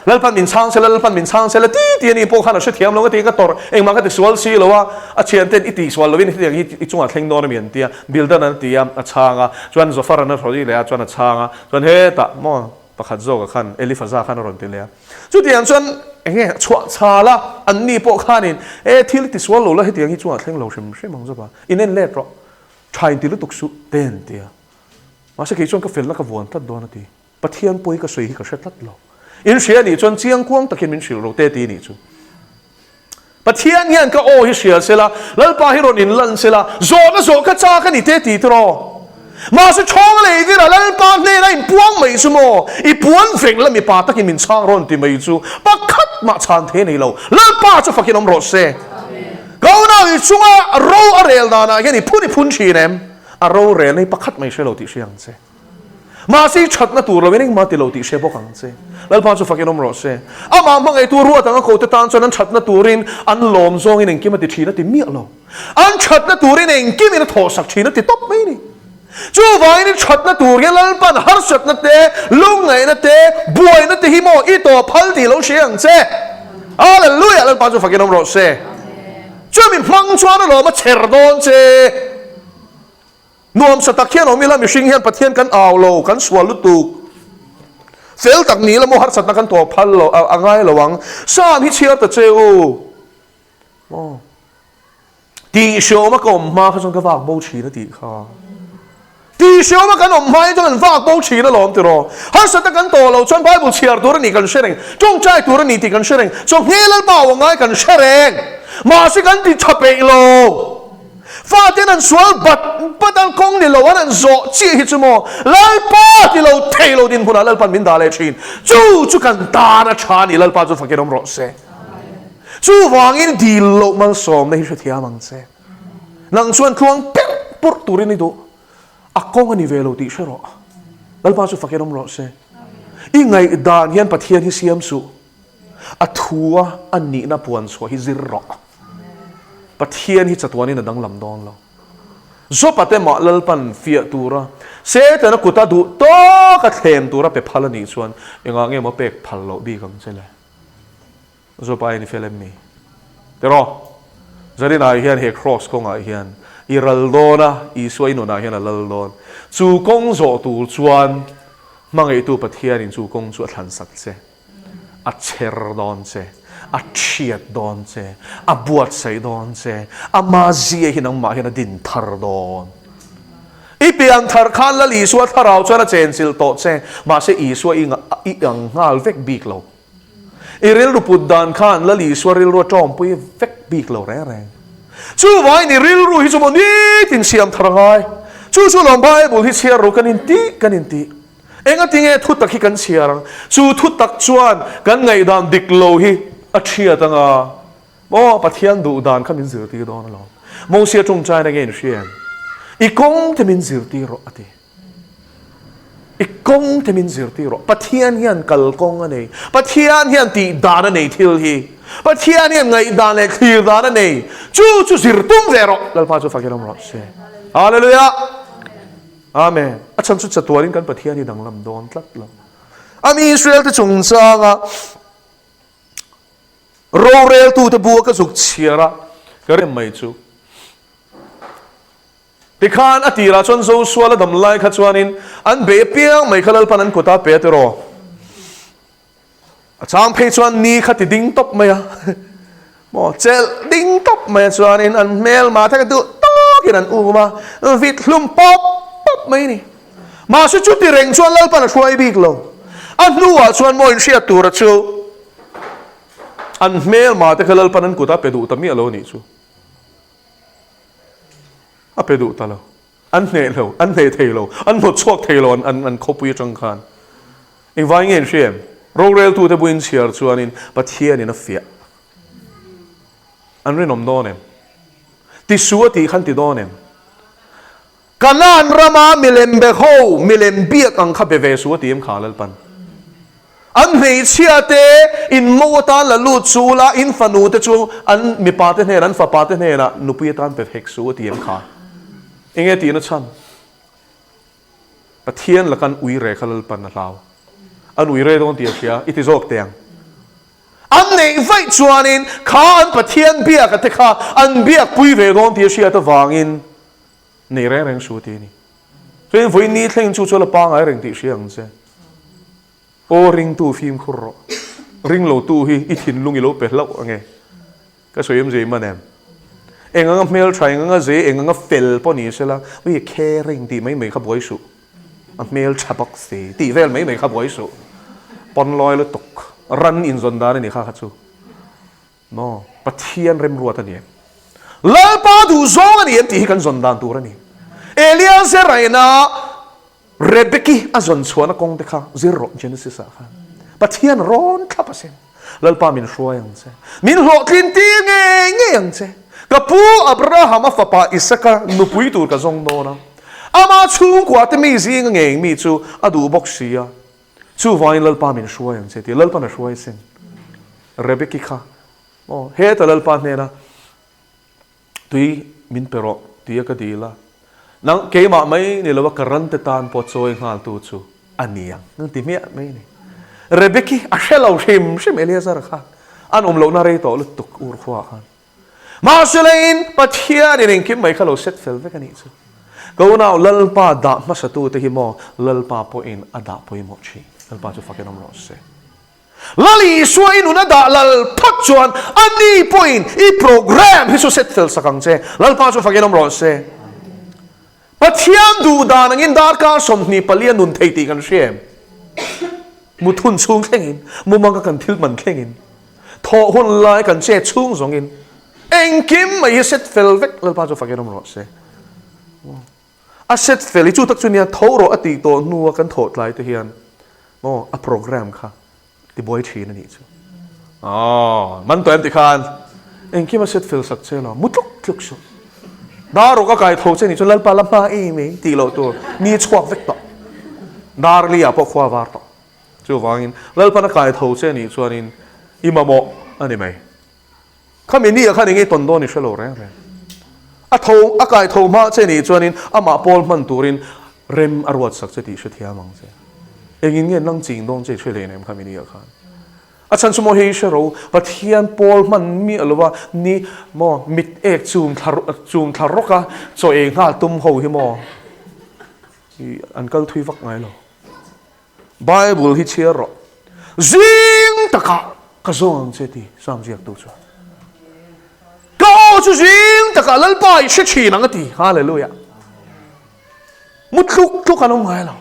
ลปันมินช่างเสร็จลปันมินช่างเสร็จตีนี่พวกข้าเราช่วยเทียมเราก็ตีก็ต่อเองมันก็ติดสวอลซีแล้วว่าอาเชียนเต้นอิติสวอลเราวินที่อย่างอีจังหวัดเทงโนนเมียนเตียบิลดานั้นเตียอาช่างอ่ะจวนโซฟาร์นั่นพอดีเลยจวนอาช่างอ่ะจวนเฮตะมอประคัดโจกับขันเอลิฟาซาขันรอนเตียเลยจุดเดียนจวนเองชัวชาละอันนี้พวกข้านี่ที่ติดสวอลเราให้เตียงที่จังหวัดเทงเราใช่ไหมมั้งจ๊ะป่ะอินเนเล่เพราะชายที่รู้ตุกสุเต็นเตียมาสักกี่จนก็เฟลแล้วก็วนตัดโดนทีปะเทียนปุยก็สวยก็เช็ดตัดเราอินเสียนี่จนเจียงกวางตะเคียนมินชิลเราเตตีนี่จู ปะเทียนเฮียนก็โอฮิเชียเสละแล้วปาฮิโรนินลันเสละโจนะโจก็จ้ากันนี่เตตีตรอมาสุช่องเลยที่เราแล้วปาเนี่ยนะปวงไม่สมออีปวนเฟงแล้วมีปาตะกินมินช่างร้อนที่ไม่จูปะคัดมาชานเทนี่เราแล้วปาจะฟักกินอมรสเซ่ก็น่าอีช่วงเราอะไรลนานะยันนี่พูดพุ่นชีเนมเราเรียนในปะคัดไม่ใช่เราที่เชียงเซ่มาสิชัดนะตัวเราไม่ได้มาติเราติเชฟบอกกันเซ่แล้วพอจะฟังกันอมรสเซ่อามาบังไอตัวรัวตั้งเขาจะตานจนนั้นชัดนะตัวรินอันลมซองอินเองกิมติชีนะติเมียเราอันชัดนะตัวรินเองกิมินะทอสักชีนะติตบไม่นี่จู่วายนี่ชัดนะตัวรินแล้วปันฮาร์ชัดนะเตะลุงไงนะเตะบวยนะเตะฮิโมอีตัวพัลติเราเชียงเซ่อาเลลูยาแล้วพอจะฟังกันอมรสเซ่จู่มีมังชวนเรามาเชิดโดนเซ่นวมสตักเขียนออกมีแล้วมีชิงเฮียนปะเทียนกันเอาโลกันสวลุตุกเฟลตักนี้แล้วโมหัดสตักกันตัวพันโลเอาง่ายระวังสามฮิเชียตะเจ้าตีเชียวมาก่อมมาเขาจงกระวากโบชีนะตีข้าตีเชียวมากันอมไม่จนวากโบชีนะหลอมติรอหัดสตักกันตัวเราจนไบเบิลเชียร์ตัวนี้กันเชริงจงใจตัวนี้ตีกันเชริงจงเฮลันเปล่าว่าง่ายกันเชริงมาสิกันตีชับเปโลฟ้าที่นั่นสวลบัดอันคงนี่เราวันนั้นโจจีฮิตสมอลายป้าที่เราเทเราดินพูน่ะลายปันมินดาเลชินจู่กันตาหน้าชานี่ลายป้าจะฟังกันอมรสเซ่จู่วางอินดีโลมันสมในฮิตเทียมังเซ่นังชวนควงเป๊ะปุ๊บตัวนี้ดูอักกงอันนี้เวลติเชรอลายป้าจะฟังกันอมรสเซ่อีไงดานยันปะเทียนฮิเซียมสุอัทัวอันนี้น่าปวนสวยฮิซิรอปะเทียนที่จัดวันนี้น่ะดังลำดอนเราจบปะเตมาลลปันฟิยตัวระเสแต่นักกุตาดูโตกระเทนตัวระเปพัลนี่ส่วนยังไงมาเป็กพัลโลบีกันใช่เลยจบไปนี่เฟลมีแต่รอจะได้นายเฮียนเฮครอสก็นายเฮียนอีรัลโดนะอีสวยหนูนายเฮียนรัลโดนจูกงโจตูชวนมังไอตัวปะเทียนจูกงจวดทันสักเซอัดเชรดอนเซอัดเชียดดอนเซอับบวชใส่ดอนเซอัมาเซียหินังมาหินัดินทาร์ดอนอีเปียนทาร์คันละลีสวดทาราจวนเจนซิลโตเซมาเซอีสวดอีอังงาลเวกบีกโลอีริลรูปุดดานคันละลีสวดริลรัวจอมปุยเวกบีกโลแรงจู่ไว้นี่ริลรูฮิจมนี่ตินเสียมทาร์ไงจู่ลำบากบุหิเชียรูกันอินตีเอ็งก็ทิ้งทุตตะขี้กันเชียร์จู่ทุตตะจวนกันไงดานดิกโลฮีอัจฉริยะตั้งโอ้ปะเทียนดูดานข้ามินซิลตีดอนแล้วโมเสียจงใจในเงินเชียนอีกงที่มินซิลตีรอติอีกงที่มินซิลตีรอปะเทียนเฮียนกัลกงอันนี้ปะเทียนเฮียนตีดานอันนี้ทิลฮีปะเทียนเฮียนไงดานเล็กทีดานอันนี้จู่สิรตุ้งเวรอแล้วพาจูฟักกันอมรอเช่ฮาเลลูยาอาเมนอาฉันสุดจะตัวนี้กันปะเทียนที่ดังลำดอนตัดลงอามีอิสราเอลที่จงใจโรเรลตูตะบัวก็สุกเชียระก็เริ่มไม่จูติขานอติราชนโซสวลดำไล่ขจวนินอันเบียเปียงไม่ขลัลปนันกุตาเปตโรจางเพจวนนี้ขัดดิ้งตบไหมอะโมเจลดิ้งตบไหมจวนินอันเมลมาถ้ากันดูโตกินันอูมาวิดลุมป๊อบไหมนี่มาสุดจุดที่เร่งชวนลัลปนันช่วยบีกโลอันนู้ว่าชวนโมอินเชียตัวระชูอันเมลมาแต่ขลัลปนันกุตาเปดูตามีอะไรนี่ชูอะเปดูตาเราอันเนโลอันเนเทโลอันหมดชวกเทโลอันคบวิจังคันอีกวันเงินเชียมโรเรลตูเตบุอินเชียร์ชวนินปัทเทียนินเฟียอันเรื่องนมโดนเองติสัวติขันติโดนเองกันนั่นรามามิเลมเบโฮมิเลมเบียกังขับเบเวสัวติเอ็มขาลปันอันไม่เชื่อเตอินโมตันละลูดซูละอินฟานูเตจูอันมีปาเตเนรันฟาปาเตเนระนุปิยตันเปเฮกสัวติเอ็มขาเองตีนัชชันปัทเทียนละกันอุยเรขลปันนะเราอันอุยเรตรงตีเชียอิติโซกเตียงอันไหนไฟจวนินข้าอันปัทเทียนเบียกแต่ข้าอันเบียกปุยเรตรงตีเชียตะวางินในแรงสูตีนี่ส่วนวันนี้เท่งชูชลปังไอแรงตีเชียงเซ่โอริงตูฟิล์มคุรริงโลตูฮีอิทินลุงอิโลเป็ดเล่าไงก็สวยมันเจมันเองเองงั้นเมลใช้งั้นเจเองงั้นเฟลปนี่ใช่ละวิแค่ริงตีไม่ขับไว้สุเมลชับกสีตีเฟลไม่ขับไว้สุปนลอยแล้วตกรันอินซอนดานี่ข้าขัดสุ no ปะเทียนเร็มรัวตันเนี่ยเล่าป้าดูซองอันนี้ที่กันจนดานตัวนี่เอเลียเซไรนะเรเบกีอาจนชวนกงเด็กค่ะ0 Genesis ค่ะปะเทียนร้อนขับเส้นเล่าป้ามินช่วยยังเซมินหลอกลินตีเงี้ยยังเซกับผู้อับราฮัมฟ้าป้าอิสกะนุปุยตัวกับจงโดนะอามาชูกว่าแต่ไม่จริงเงี้ยมีชูอดูบอกเสียชูวายเล่าป้ามินช่วยยังเซที่เล่าป้าน่ะช่วยเส้นเรเบกีค่ะโอ้เฮ้แต่เล่าป้าเนี่ยนะตุยมินเปรอตุยก็ดีละนังเกี่ยมาไม่เนี่ยเราว่าการันตีตานปอดโซยงานตัวชูอันนี้ยังนั่งตีเมียไม่เนี่ยเรเบกีอาเชลเอาชิมเอเลียซาร์ค่ะอันเรานาเรโตลุตุกอุรขวากันมาเชลอินปัทยาเนี่ยนึงคิดไม่เขาเราเซตเฟลเวกันนี่ชูก็ว่าเราลัลปาดามาสตูเตหิโมลัลปาพออินอดาพออิโมชีลัลปาจะฟังกันน้ำร้อนเสลลีสวยนุนดาลัลพัดจวนอันนี้พออินอีโปรแกรมที่สุดเซตเฟลสักครั้งเสลัลปาจะฟังกันน้ำร้อนเสปัทยาดูดานังอินดาร์การสมนีปเลียนุนเทติกันเชื่อมมุทุนชุ่งแข่งอินมุมังกันทิลมันแข่งอินทอหุ่นลายกันเชื่อชุ่งสองอินเอ็งกิมไม่เซตเฟลเวกลัลปาจะฟังกันน้ำร้อนเสอาเซตเฟลิจูตักจุเนี่ยทอรอติโตนัวกันโถดลายตัวเฮียนโอ้อะโปรแกรมค่ะที่บอยชีนั่นนี่จูอ๋อมันตัวเอ็มติคานเองคิดมาเซตเฟลสักเชลล์มุดลุกลุกชุดารุก็กลายโถเชนี่จนลัลปาลัมมาอีมีตีเราตัวนี่ชวกเวกต่อดาร์ลีอาพวกขวาวาร์ต่อจูฟังอินลัลปานักกลายโถเชนี่ชวนอินอิมาโมอันนี้ไหมข้ามีนี่ข้านี่ตนโดนี่เชลล์แรงอะโถอากาศโถมาเช่นนี้จวนนี้อามาปอลมันตูรินเร็มอรวดสักจะดีชุดเทียมังเจเองเงี้ยนั่งจริงต้องเจช่วยเลยเนี่ยคำนี้อะค่ะอาจารย์สมมติเชื่อรู้ว่าเทียนปอลมันมีอะไรวะนี่มอมิดเอกจูมทารกะโจเองหาตุ้มหูที่มออันก็ทุยฟักไงหรอไบเบิลที่เชื่อหรอจิงตะกะก็ส่งเจดีสามเจียกตัวจ้ะจุจิงแต่ก็ลัลปายเชื่อชีนังตีฮาเลลูยามุดลุกกันองไงล่ะ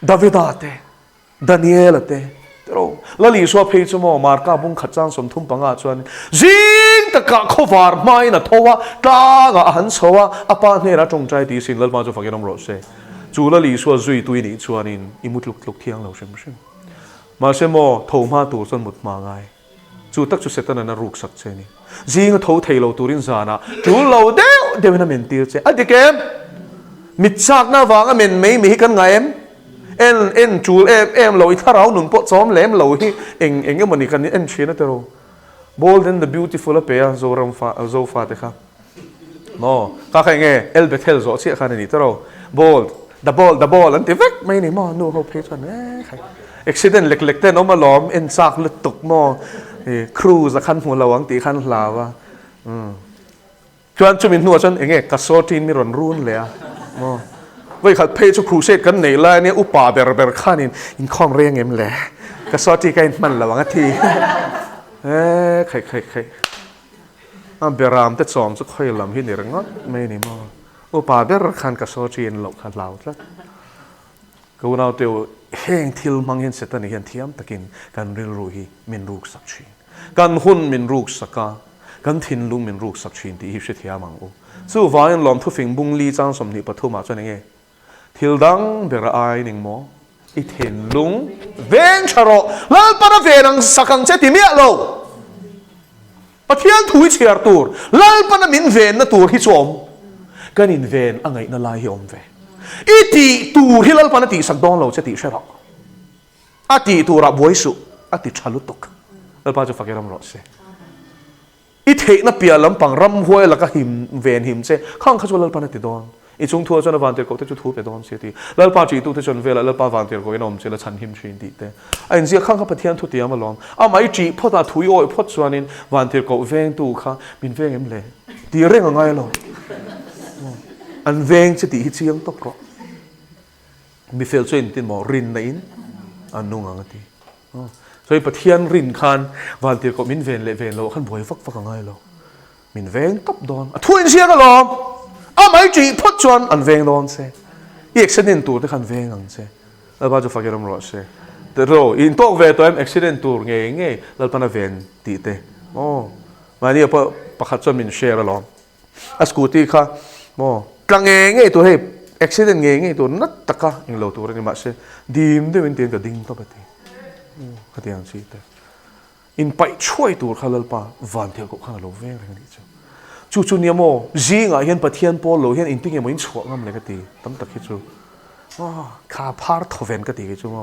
ดาวิดาเตดานิเอลเตแต่เราลัลีสัวเพย์จมอมาร์กาบุ้งขัดจังสมทุมปังอาจวนจิงแต่ก็ขวาร์ไม่นะทว่าตากะหันสวะอปาเนี่ยนะจงใจดีสิ่งลัลมาจะฟังกันน้ำรสเซจูลัลีสัวจุยตุยนี่ชวนินอิมุดลุกเที่ยงเราใช่ไหมมาเชโมโทมาตูจนหมดมาไงจูตักจุเสตันนั้นรูกสักเชนี่จิงเขาเทเราตูรินซานะจูเราเดี๋ยวนั้นมันตีเจอดีเกมมิดจากน่าวางมันไม่มีกันไงเอ็นจูเอ็มเราอีท่าเราหนุนปอดซ้อมเล่มเราที่เอ็งก็มันอีกันนี่เอ็นเชียนะเตโร bold and the beautiful เปียโซรัมฟาโซฟาเตค่ะโน่ก็ใครไงเอลเบเทลโซเชียกันนี่เตโร bold the ball อันที่เวกไม่นี่มอนูเขาเพย์กันใคร accident เล็กๆแต่น้องมาล้อมเอ็นซากลุดตกมอครูสักขั้นหัวเราวังตีขั้นลาวะจวนจุมินหัวจนเองกัสโซทีนมีรอนรุ่นเลยอ่ะไว้ขัดเพย์ชุครูเซตกันไหนล่ะเนี่ยอุปาเบอร์ข้านินอินคอมเรียงเอ็มแหละกัสโซทีกันมันละวังทีใครเบรามแต่สอมสักค่อยลำที่นี่รังงไม่นี่มั้งอุปาเบอร์ขันกัสโซทีนหลบขัดลาวแล้วกูเอาเตียวแห้งทิลมังเห็นเสร็จนี่เห็นเทียมตะกินกันเรียนรู้ฮีมินรูกสักชีกันหุ่นมินรูกสักกากันทินลุงมินรูกสักชีที่ฮิชเทียมังอูสู้วายันล้อมทุฟิงบุงลีจังสมนิปทุมาจนยังไงทิลดังเบรไอหนึ่งโมอีทินลุงเวนชาโรแล้วปนเวนังสักกังเจติเมียโลปะเทียนถุยเชียร์ตูร์แล้วปนมินเวนนะตูร์ฮิชอมกันอินเวนอังไงนั่นลายฮิอมเวอีตีตูฮิลล์ปนตีสักดองเราจะตีเชรอกอาตีตูรับบวยสุอาตีชาลุตุกแล้วป้าจะฟังกันรำรอดเสียอีเทน่ะเปียลำปังรำห้วยแล้วก็หิมเวนหิมเจ้ข้างข้าจะเล่าปนตีดอนอีจุงทัวจนวันเดียวก็จะทูไปดอนเสียทีแล้วป้าจีตูที่จนเวลาแล้วป้าวันเดียวก็ยังนอมเจแล้วฉันหิมชินดีเต้ไอ้เสียข้างข้าปะเทียนทุติยามาล้อมไม่จีพอตาถุยโอ้ยพอส่วนนี้วันเดียวก็เวงตูข้าบินเวงเอ็มเลยตีเร่งอะไรหรออันเวงจะตีหิเชียงตกรอมีเฟลช่วยตินหมอรินในอินอันนุ่งอังตีช่วยปะเทียนรินคันวันเดียวก็มินเวนเลเวนโลขันบวยฟักง่ายโลมินเวงตบดอนทุ่นเชียก็ลอมไม่จีพอจวนอันเวงดอนเซ่อีกเส้นตัวที่ขันเวงอังเซ่แล้วป้าจะฟังกันรำรอดเซ่แต่เราอินโตเวตัวเอ็มเอ็กซิเดนตัวเงี้ยแล้วป้าน่ะเวนตีเต้ โอ้มาเนี่ยพอประคัตจนมินเชร์ล้อมสกูตี้ค่ะโอ้กลางเงี้ยตัวเฮ้ยอุบิเหตุเงี้ยตัวนัดตะกะอิงโลตัวนี้มาเสดีมด้วยเป็นเตียงกับดิ้งตัวไปทีก็เตียงสิแต่อินไปช่วยตัวข้าลลปาวันเทียก็ข้าลเวงอะไรกันดิจู่ๆเนี่ยโมจีงอ่ะเห็นปะเทียนโปโลเห็นอินติ้งยังไม่ชัวร์งั้นเลยก็ตีตั้มตะคิดจู่ข้าพาร์ทเวนก็ตีกันจู่โม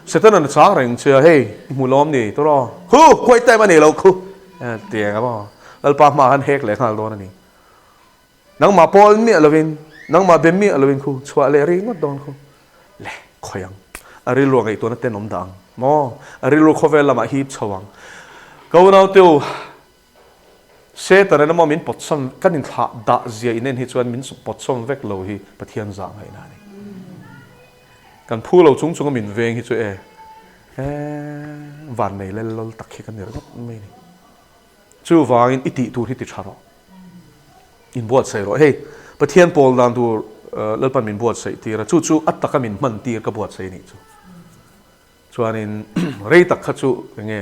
เสร็จแล้วนั่นสางแรงเชื่อเฮ้ยมูล้อมนี่ตัวรอคู่คุยแต่มาเนี่ยเราคู่เตียงครับพ่อลลปามาหันเฮกเลยข้าโดนนี่นังมาปอลมีอะไรวินนังมาเบมมีอะไรวินคู่ชัวร์เลยรีงดโดนคู่เล่ขยังอะไรลวงไอ้ตัวนั้นเต้นนมดังโมอะไรลวงเขาเวลามาฮีบชวังก็วันเอาเตียวเสแต่นั้นมันมินปดซ้ำกันนินท่าด่าเสียอินเนนฮิจวนมินสุปดซ้ำเวกโลฮีปะเทียนจางไงนั่นกันพูดเราจุงมินเวงฮิจวนวันไหนเล่นเราตักขี้กันเดี๋ยวก็ไม่นี่จู่วางอิติตูที่ติดชาร์อินบวชใส่รอเฮ้ปะเทียนโปลดานตูเล่นปันมินบวชใส่ตีระจู่อัตตะกันมินมันตีก็บวชใส่นี่จู่อันนี้เรื่องตักขจู่ยังไง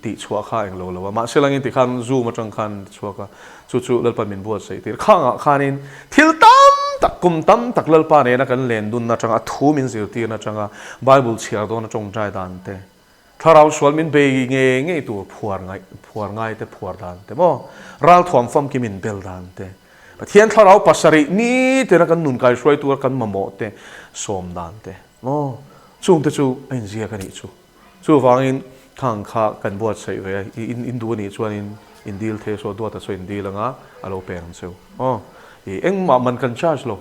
ติชัวข้าเองเราว่ามาเชลังอินติขันซูมาจังขันชัวก็จู่เล่นปันมินบวชใส่ตีข้างข้านินทิลตั้มตักกุมตั้มตักเล่นปันเนี่ยนักกันเล่นดุนนะจังอ่ะทูมินสิตีนะจังอ่ะไบเบิลเชียร์ตัวนะจงใจดันเตถ้าเราสวดมินเบยเงี้ยตัวผัวง่ายแต่ผัวดันเตบ่เราถ่วงฟัมกิมินเบลดันเตเทียนถ้าเราปัสสรินี่เตนักกันนุนกายช่วยตัวกันมาโมเตสมดันเตบ่จู่แต่จู่เอ็นเซียกันนี่จู่ฟังอินทางข้ากันบวชใส่เวอินดูนี่ชวนอินดีลเทสตัวแต่ส่วนอินดีลงอ่ะอารมณ์เป็นเซลเอ็งมันกันชาร์จโล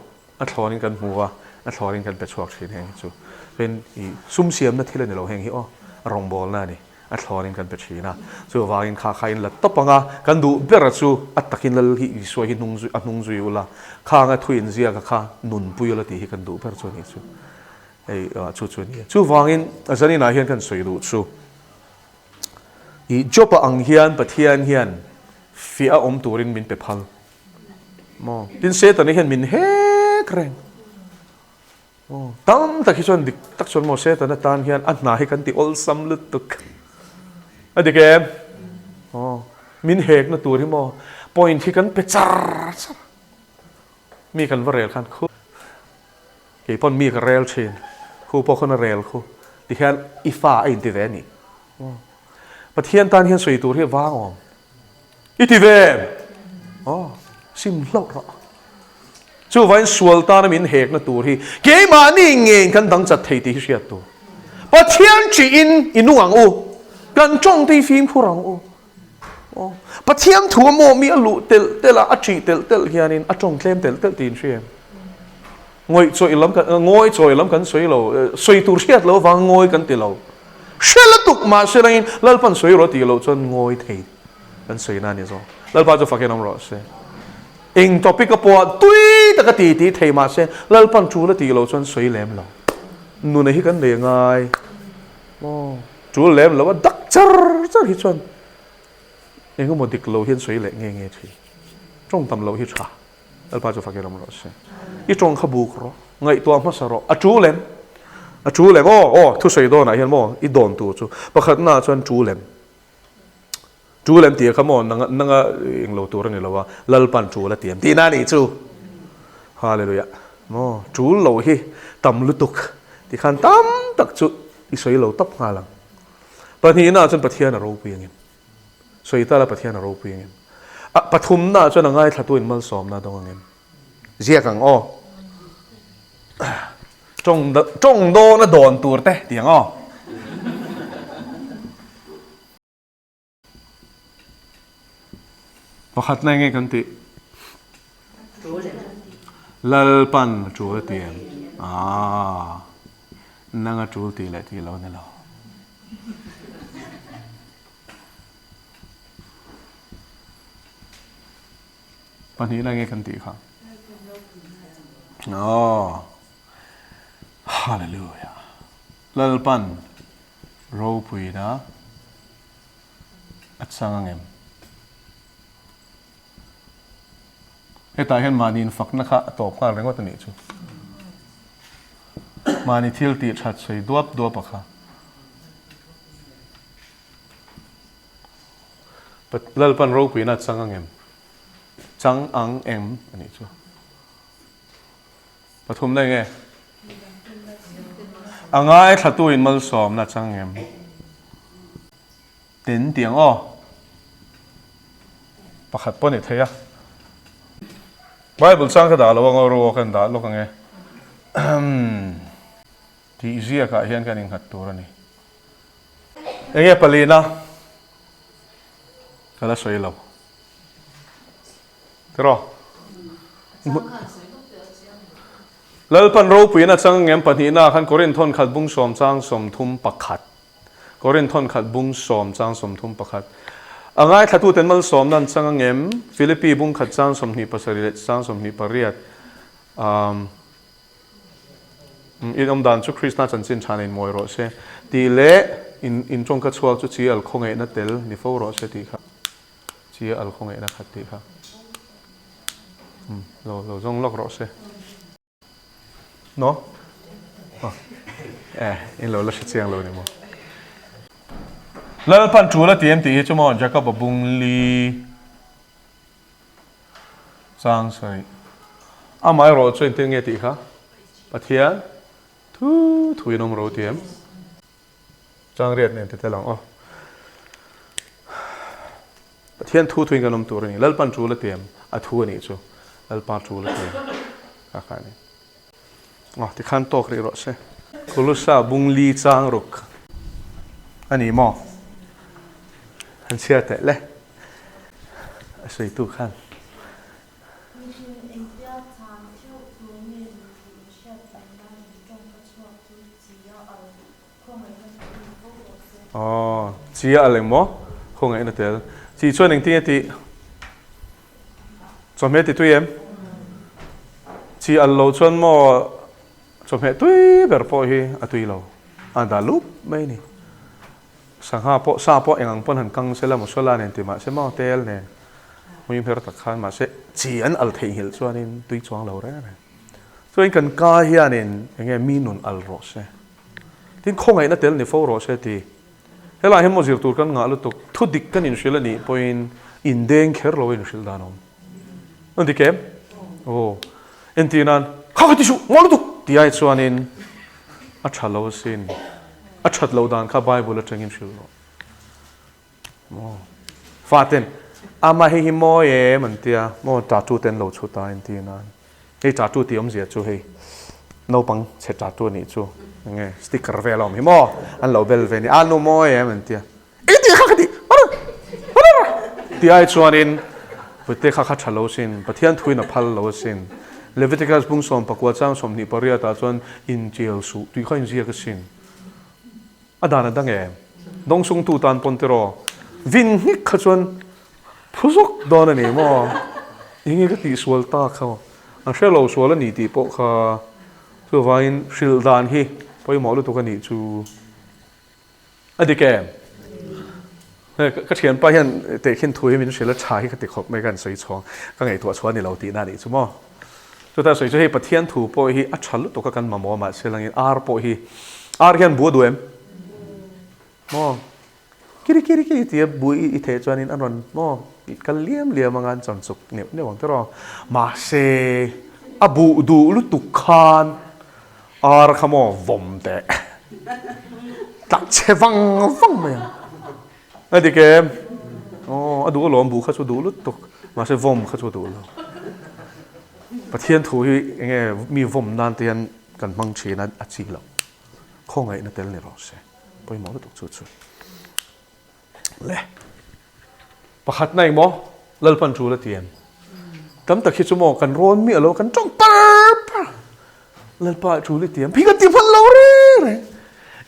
อัฐอนิกันหัวอัฐอนิกันเป็ดชวกชิ้นแห่งจู่เป็นซุ่มเสียมนั่นที่เล่นเราแห่งที่รองบอลนั่นนี่อัฐอนิกันเป็ดชีนะจู่วางินข้าใครละตบปังอ่ะกันดูเบรจู่อัตตะกินละที่สวยหินุงจุยอุละข้างอ่ะทุยอินเซียกับข้านุนปุยละที่กันดูเบรจู่นี่จู่นี่จู่วางินอาจารย์นี่นายเห็นกันสวยดูจู่จบอังเฮียนปะเทียนเฮียนฟีอาอมตูรินมินเปพัลมอดินเซตันนี่เห็นมินเฮกแรงตั้มตะคิดชนดิตักชนโมเสตันตานเฮียนอันนาให้กันติออลซัมลุตุกอันเดียกมินเฮกนะตัวที่มอพอยน์ที่กันเปจาร์มีกันว่าเรลกันคู่เกี่ยปนมีกันเรลเชนคู่พอคนเรลคู่ดิแค่อีฟ้าอินติเวนี่ปะเทียนตานเฮียนสวยตัวที่ว่างอ๋ออิติเวซิมเล่าละจู่วันสวลตานมินเฮกนะตัวที่เกี่ยมานี่เงี้ยกันดังจัดเทียที่เสียตัวปะเทียนจีอินุอังอูกันจงที่ฟิล์มผู้รังอูปะเทียนถั่วโมมีอลุเตละอัจฉิเตลเฮียนินอัจจงเคลมเตลตีนเชียงอยจอยล้ำกันงอยจอยล้ำกันสวยเราสวยตัวเสียเราวางงอยกันตีเราเชื่อละตุกมาเชื่ออะไรแล้วปันสวยรถตีเราจนงอยเทกันสวยนั่นนี่จ้ะแล้วปันจะฟังแค่น้องรอเสียเองท็อปิกก็ปวดตุ้ยตะกตีเทมาเสียแล้วปันจูละตีเราจนสวยแหลมเรานู่นนี่กันเลยไงจูแหลมเราว่าดักจัร์ฮิตชนเองก็หมดดิกเราเห็นสวยแหลมเงี้ยทีจงทำเราฮิตชาแล้วปันจะฟังแค่น้องรอเสียอีจงขบุกรอไงตัวมันสระอะจูแหลมจูเล่มทุกสิ่งโดนนะเห็นมั้ยอีโดนตัวจูประคัตน่าชวนจูเล่มตีขโมยนั่งเองเราตัวนี้เราว่าลัลปันจูละเตียมตีนั่นนี่จูฮาเลลูยาจูเราฮีตำลุตุกที่ขันตำตักจูอีสวยเราตับงาลังปะทีน่าชวนปะเทียนเราเพียงเงี้ยสวยตาละปะเทียนเราเพียงเงี้ยปฐุมน่าชวนง่ายถ้าตัวอินมัลสอมน่าตรงเงี้ยเจียกังจงโดนโดนตัวเตะเตียงพอขัดในไงกันติลลปันจูเตียงนั่งจูตีเลยที่เราเนี่ยเราปันนี้อะไรไงกันติครับฮาเลลูยาลัลปันเราพูดนะอัศสังเงมเฮ้ยตาเห็นมานินฝักนักตบข้าเรื่องว่าตัวนี้จูมานิทิลตีชัดใส่ดัวปะค่ะ ลลปันรูปีน่ะจังอังเอ็มจังอังเอ็มอันนี้ชัวปฐุมได้ไงอ่างไงถ้าตัวอินมัลสอมน่ะจังเอ็มเต็นเตียงอ้อประคัดปนอีกเทียไบเบิลจังก็ด่าเราว่าเรารู้กันด่าลูกไงที่อีเซียก็เห็นกันอิงหัดตัวนี่เอ้ยปลีนะก็ละสวยเราที่รอแล้วปันรูปีน่ะจังเงี้ยปันนี้นะขันกอรินทอนขัดบุ้งสอมจังสมทุมปักขัดกอรินทอนขัดบุ้งสอมจังสมทุมปักขัดอ่างไงถ้าตัวเต็นมัลสอมนั่นจังเงี้ยฟิลิปปีบุ้งขัดจังสมนิปัสริตจังสมนิปริยัดอินอมดันชุคริสต์น่าจันจินชานินมวยรอเช่ตีเละอินจงกัดชัวจุชีอัลคงเอนัดเตลนิฟอรอเช่ตีครับชีอัลคงเอนัดขัดตีครับเราจงล็อกรอเช่เนาะอินเราละเชียงเราเนี่ยมั้งแล้วพันจูละเตรียมตีชั่วโมงจะก็บบุงลีสร้างใส่ไม่รอช่วยตีเงี้ยตีครับปะเทียนถุยนมโรเทียมจังเรียนเนี่ยแต่หลังปะเทียนถุยกันนมตัวนี้แล้วปันจูละเทียมถุยนี่จูแล้วปันจูละเทียมข้านี่ที่ขันโตกเรียรอใช่คุลุสาบุงลีจางรุกอันนี้มออันเชื่อแต่เลยสวยตู้ขันจีอะไรมั้งคงไงนั่นเถอะจีช่วยหนึ่งที่ที่จอมเฮติตุยเอ็มจีอัลโลชวนมั้งจอมเฮตุยแบบพอฮีอัตุยเราอันดาลุบไม่นี่สังหาพอซาพอเองปนหันกังเสร็จแล้วมุสลิมเนี่ยที่มาเสมาเตลเนี่ยมุยเพร์ตักขันมาเสจีอันอัลเทียลชวนนี่ตุยจวงเราเลยนะส่วนกันกาเฮียนี่ยังไงมีนุนอัลโรเซ่ที่คงไงนั่นเตลนี่ฟอโรเซ่ที่เฮล่าเฮมโมจิรตูกันงาลุตุกทุดิกกันอินชิลนี่พออินเด้งเคอร์โลอินชิลดานอมนั่นที่เก็บเอ็นที่นั่นข้าก็ติชูงาลุตุกที่ไอ้ส่วนนี้อัจฉริยะสินอัจฉริยะดานข้าไบเบิลจะอินชิลโลฟาเตนมาให้ฮิโมเอมันเตียโมจัดจูเต็นโลชุตาเอ็นที่นั่นเฮ้จัดจูที่อมเสียจูเฮ้โนปังเสจัดจูนี่จูไงสติ๊กเกอร์เวลอมฮิโมอันเราเบลเวนี่อันโนโมเอมันเตียเอ็นที่ข้าก็ติที่ไอ้ส่วนนี้พุทธข้าชัดโลสินปะเทียนทุยนับพัลโลสินเลวิติกัสบุ้งสมปะกวาดจ้างสมนิปริยตาจวนอินเจลสูตุยข้าอินเจียกสินอดานัดังเอดงซุงตูตันปนเตโรวินฮิกขจวนผู้สุกดอนนี่มั้งยังไงก็ตีสวลตาเขาอันเชลเราสวลนี่ตีปกข้าตัววายชิลดานฮีพอยหมอรู้ตัวกันนี่จูอดีแกก็เขียนไปยันเตะขึ้นทุยมีนุเชลชายก็ติดขบไม่กันใส่ช่องก็ไงตัวชวนนี่เราตีนั่นนี่จูมั้งตัวแต่ใส่ช่วยให้ปะเทียนถูปอยฮีอัจฉริยะตัวกันมาหมอมาเชลังอาร์ปอยฮีอาร์ยันบัวดูเอ็มมั้งคิริที่บุยอิเทจวนินอันนั้นมั้งกันเลี้ยมงานจันสุกเนี่ยหวังที่รอมาเซอบูดูลุตุคานอาร์ขโมยวอมเตะตักเชฟังไหมไอ้ดิเกมอดูหลอมบุข้าชูดูลุตุกมาเซวอมข้าชูดูแล้วประเทศถูกยังไงมีวอมนานเตียนกันบังเชนัดอาชีพแล้วข้องไงนั่นเตลเนี่ยรอเซ่ไปหมอลุตุกชุดเลยประคัดในหมอเล่าปันจูละเตียนตั้มตะคิดชั่วโมงกันร้อนมีอะไรกันจ้องปั๊บเล่าปันจูละเตียนพี่กันตีพันเราเลย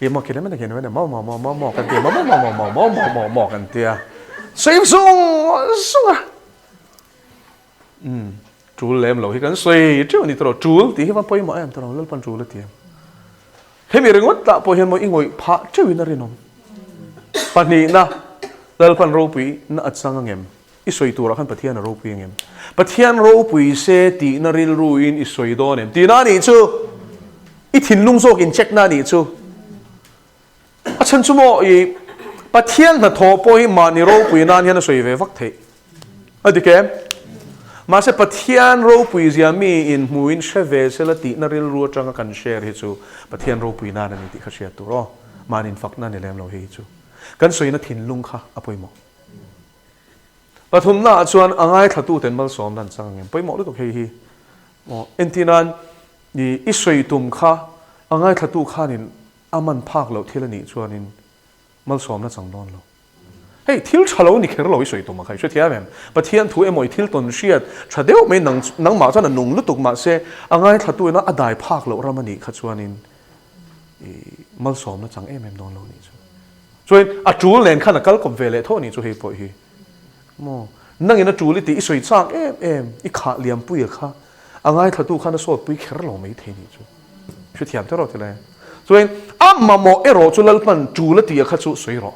ยังมองคิดได้ไหมนะเห็นไหมเนี่ยมอกันเตียมอกันเตียเสียงสูงอ่ะจูเล่มเราที่กันเสียเจ้านี่ตัวจูที่ว่าไปหมอเอ็มตัวเล่าปันจูละเตียนเฮ้ยมีเรื่องว่าแต่พอเห็นมออิงวยพระเจ้าวินารีนมปันนี้นะเล่าปันรูปีน่าอัศจรรย์เงี้ยอิสวยตัวเราขันปะเทียนรูปีเงี้ยปะเทียนรูปีเสตีนาริลรูอินอิสวยโดนเงี้ยตีน่านี่ชูอิทินลุงโซกินเช็คน่านี่ชูอาฉันชั่วโมงอี bắt thiên là thọ bôi mà ni rô bùi nan hiền soi về vắc thế ở đi kém mà sẽ bắt thiên rô bùi gì mi in muin sẽ về sẽ là tị na ril rùa trong cái share hết chú bắt thiên rô bùi nan này tị khát share tu ro mà in phật nan này làm lâu hết chú cái soi nó thiên lung kha apoi mo bắt hôm na chuan angai thà tu tên mal som nan sang em poi mo lu tu hei hi mo entinan ni isoi tum kha angai thà tu kha nin aman phak lo thila ni chuan in mal som na chang don lo hey thil chalo ni kher lo isoi tum khai che thia mem pathian thu emoi thil ton shiat thadeu me nang ma chan nung lu tuk ma se angai thà tu na adai phak lo ramani kha chuan in mal som na chang em don lo ni chu chuan a chul len khan kal kom vele tho ni chu hei poi hi mo nang ina chuli ti isoi chang em I kha liam pui kha angai thà tu khan so pui kher lo mai the ni chu chu thiam te ro te le chuan amma mo ero chu lalpan chula ti kha chu soi ro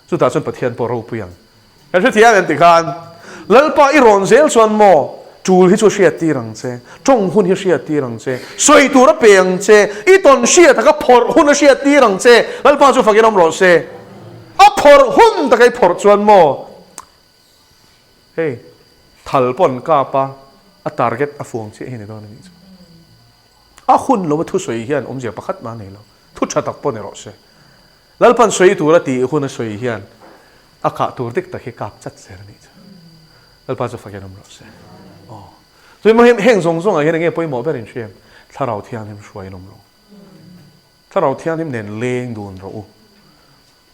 chu ta chuan pathian po ro puyang kan chu thiam en ti khan lalpa I ron zel chuan mo chul hi chu hriat ti rang che chong hun hi hriat ti rang che soi tu ra peng che I ton hriat ka phor hun hriat ti rang che lalpa chu fakin om ro se a phor hun ta kai phor chuan mo hey thal pon ka pa a target a fuang che he ne don ni a hun lo thu soi hian om je pakhat ma nei lo thu tha tak pon ro se lalpan soi tu ra ti hun soi hian a kha tur dik ta hi kap chat ser ni lalpa chu fakin om ro se so mo heng song song a hian nge poi mo berin shem tharau thian him shuai nom lo tharau thian him nen leng dun ro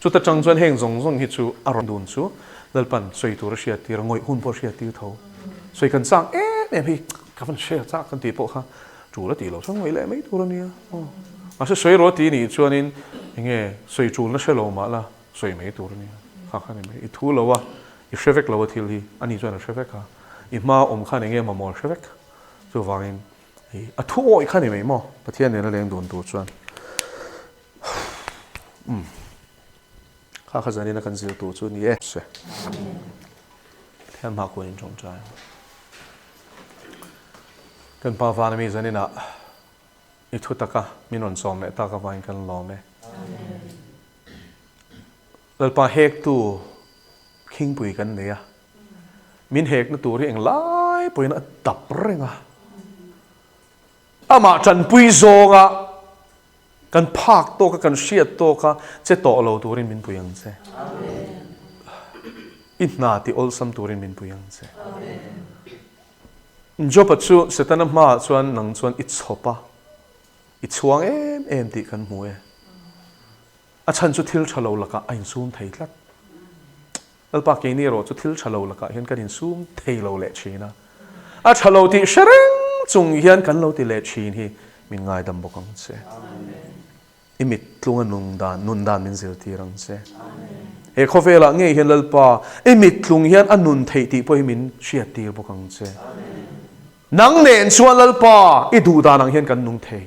chu ta chang chuan heng song song hi chu aron dun chu lalpan soi tu ra sia ti ra ngoi hun po sia ti tho soi kan sang em hi ka van share cha kan ti po kha chu la ti lo sang ngoi le mai tu ra nia a se soi ro ti ni chuan in nge soi chu na se lo ma la soi mai tu ra nia kha kha ni mai I thu lo wa I shevek lo thil hi ani chuan a shevek ha I ma om kha nge ma mo shevek chu wangin a thu oi kha ni mai mo pathian ne la leng dun tu chuan kha zani na kan zil tu chu ni e se thiam ma ko in chong chai kan pa van mi zani na I thu taka minon som me ta ka vain kan lo me lal pa hek tu king pui kan ne ya min hek na tu ri eng lai pui na tap renga ama chan pui zonga kan phak to ka kan shiat to ka che to lo turin min puyang che itna ti ol sam turin min puyang che jo pa chu setana ma chuan nang chuan I chopa I chuang em ti kan mu e a chan chu thil thalo laka ain sum thei tlat alpa ke ni ro chu thil thalo laka hian kan in sum thei lo le china a thalo ti shereng chung hian kan lo ti le chin hi min ngai dam bokang che imit tlunga nun dan min zil ti rang che e khovela nge hian lalpa imit tlung hian anun thei ti po min hriat tir bokang che nang nen chuan lalpa I du da nang hian kan nung thei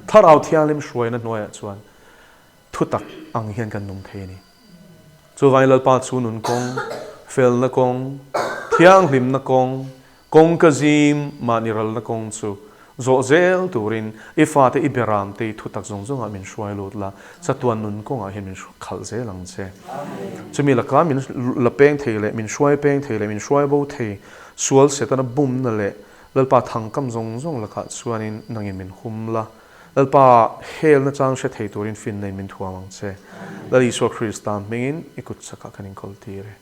tharau thialim hruai na noya chuan thutak ang hian kan nung thei ni chu vai lalpa chu nun kong fel na kong thiang hlim na kong ka zim maniral na kong chu zo zel turin ifa te iberam te thutak zong zong a min hruai lut la chatuan nun kong a hian min khal zelang che chumi laka min la peng thei le min hruai peng thei le min hruai bo thei sual setana bum na le lalpa thang kam zong zong laka chuanin nangin min hum la lalpa hel na chang she thei turin fin nei min thuamang che lali so Christan mingin ikut saka kanin kolti re